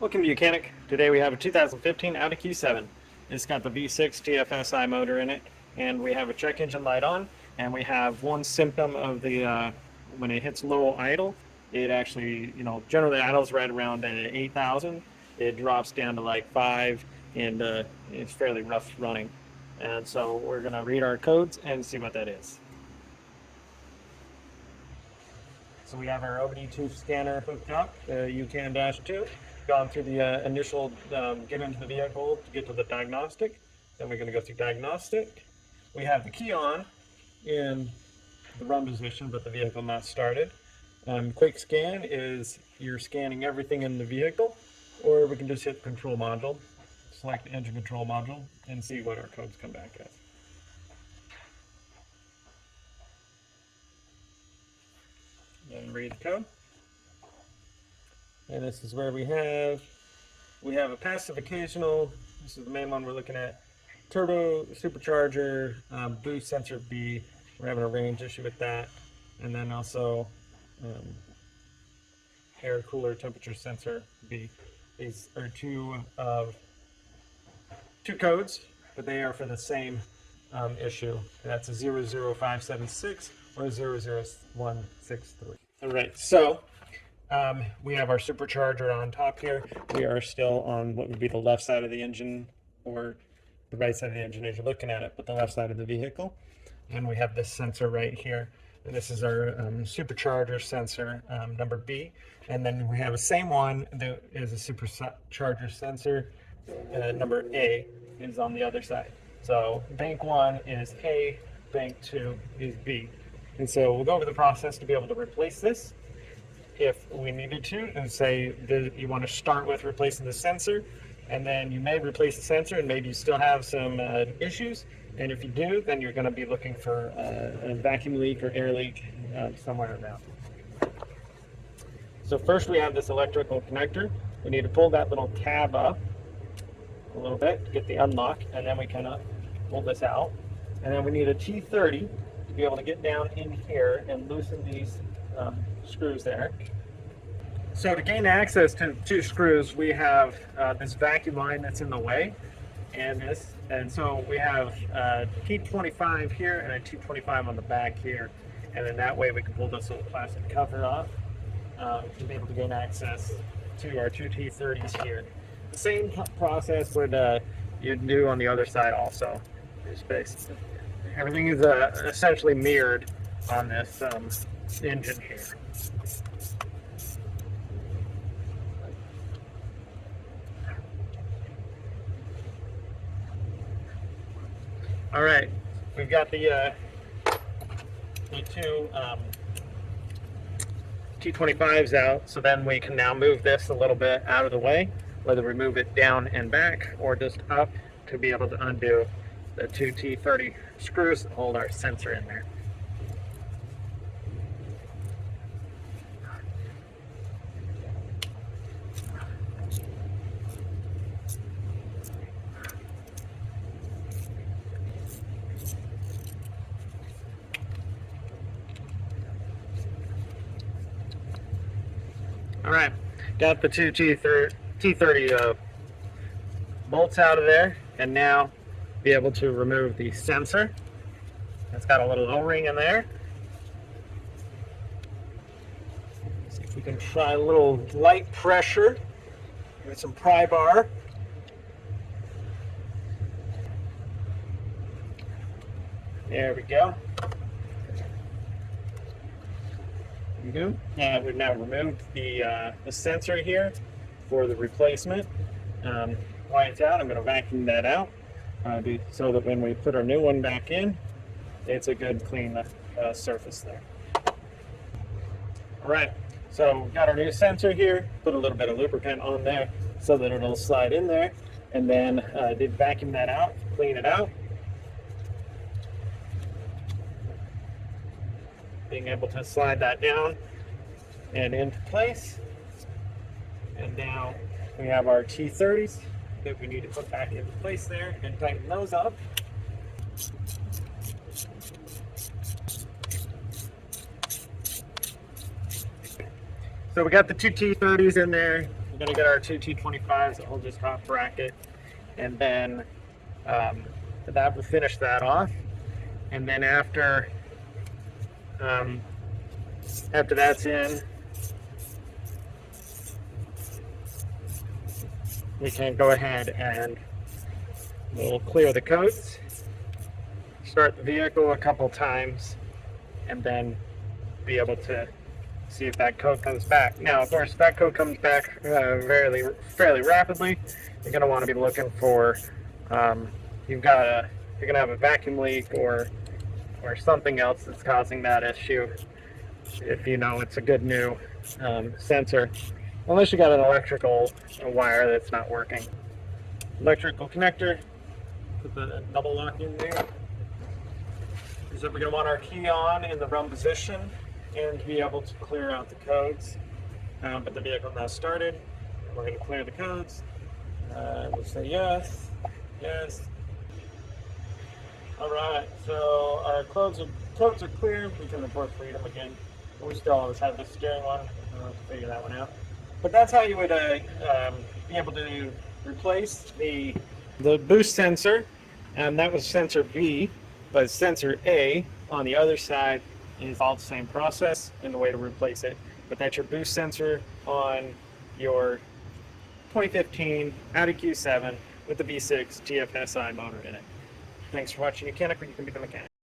Welcome to Mechanic. Today we have a 2015 Audi Q7. It's got the V6 TFSI motor in it, and we have a check engine light on, and we have one symptom of the when it hits low idle, it actually, generally idles right around 8,000. It drops down to like 5, and it's fairly rough running. And so we're going to read our codes and see what that is. So we have our OBD2 scanner hooked up, UCAN-2. Gone through the initial get into the vehicle to get to the diagnostic. Then we're going to go through diagnostic. We have the key on in the run position, but the vehicle not started. Quick scan is you're scanning everything in the vehicle, or we can just hit control module, select the engine control module, and see what our codes come back as. Then read the code. And this is where we have a passive occasional. This is the main one we're looking at. Turbo supercharger, boost sensor B. We're having a range issue with that. And then also air cooler temperature sensor B. These are two codes, but they are for the same issue. That's a 00576 or 00163. All right, so we have our supercharger on top here. We are still on what would be the left side of the engine, or the right side of the engine as you're looking at it, but the left side of the vehicle. And we have this sensor right here. And this is our supercharger sensor, number B. And then we have the same one that is a supercharger sensor, number A, is on the other side. So bank 1 is A, bank 2 is B. And so we'll go over the process to be able to replace this if we needed to, and say that you want to start with replacing the sensor, and then you may replace the sensor and maybe you still have some issues, and if you do, then you're going to be looking for a vacuum leak or air leak somewhere around. So first we have this electrical connector. We need to pull that little tab up a little bit to get the unlock, and then we kind of pull this out, and then we need a T30 to be able to get down in here and loosen these screws there. So to gain access to the two screws, we have this vacuum line that's in the way, and so we have a T25 here and a T25 on the back here, and then that way we can pull this little plastic cover off to be able to gain access to our two T30s here. The same process would you'd do on the other side also. Everything is essentially mirrored on this engine here. All right, we've got the two T25s out, so then we can now move this a little bit out of the way, whether we move it down and back or just up to be able to undo the two T30 screws that hold our sensor in there. All right, got the two T30 bolts out of there, and now be able to remove the sensor. It's got a little O-ring in there. See if we can try a little light pressure with some pry bar. There we go. We've now removed the sensor here for the replacement. While it's out, I'm going to vacuum that out so that when we put our new one back in, it's a good clean surface there. All right, so we've got our new sensor here. Put a little bit of lubricant on there so that it'll slide in there, and then did vacuum that out, clean it out. Being able to slide that down and into place. And now we have our T30s that we need to put back into place there and tighten those up. So we got the two T30s in there. we're going to get our two T25s that hold this top bracket, and then that will finish that off. And then after that's in, we can go ahead and we'll clear the coats, start the vehicle a couple times, and then be able to see if that coat comes back. Now, of course, if that coat comes back fairly rapidly, you're going to want to be looking for you're going to have a vacuum leak or something else that's causing that issue. If you know it's a good new sensor, unless you got an electrical wire that's not working. Electrical connector, put the double lock in there. So we're going to want our key on in the run position and be able to clear out the codes. But the vehicle now started. We're going to clear the codes. We'll say yes, yes. All right, so our codes are clear. We can of course read them again. But we still always have the steering one. We'll have to figure that one out. But that's how you would be able to replace the boost sensor. That was sensor B, but sensor A on the other side is all the same process and the way to replace it. But that's your boost sensor on your 2015 Audi Q7 with the V6 GFSI motor in it. Thanks for watching Mechanic, where you can be the mechanic.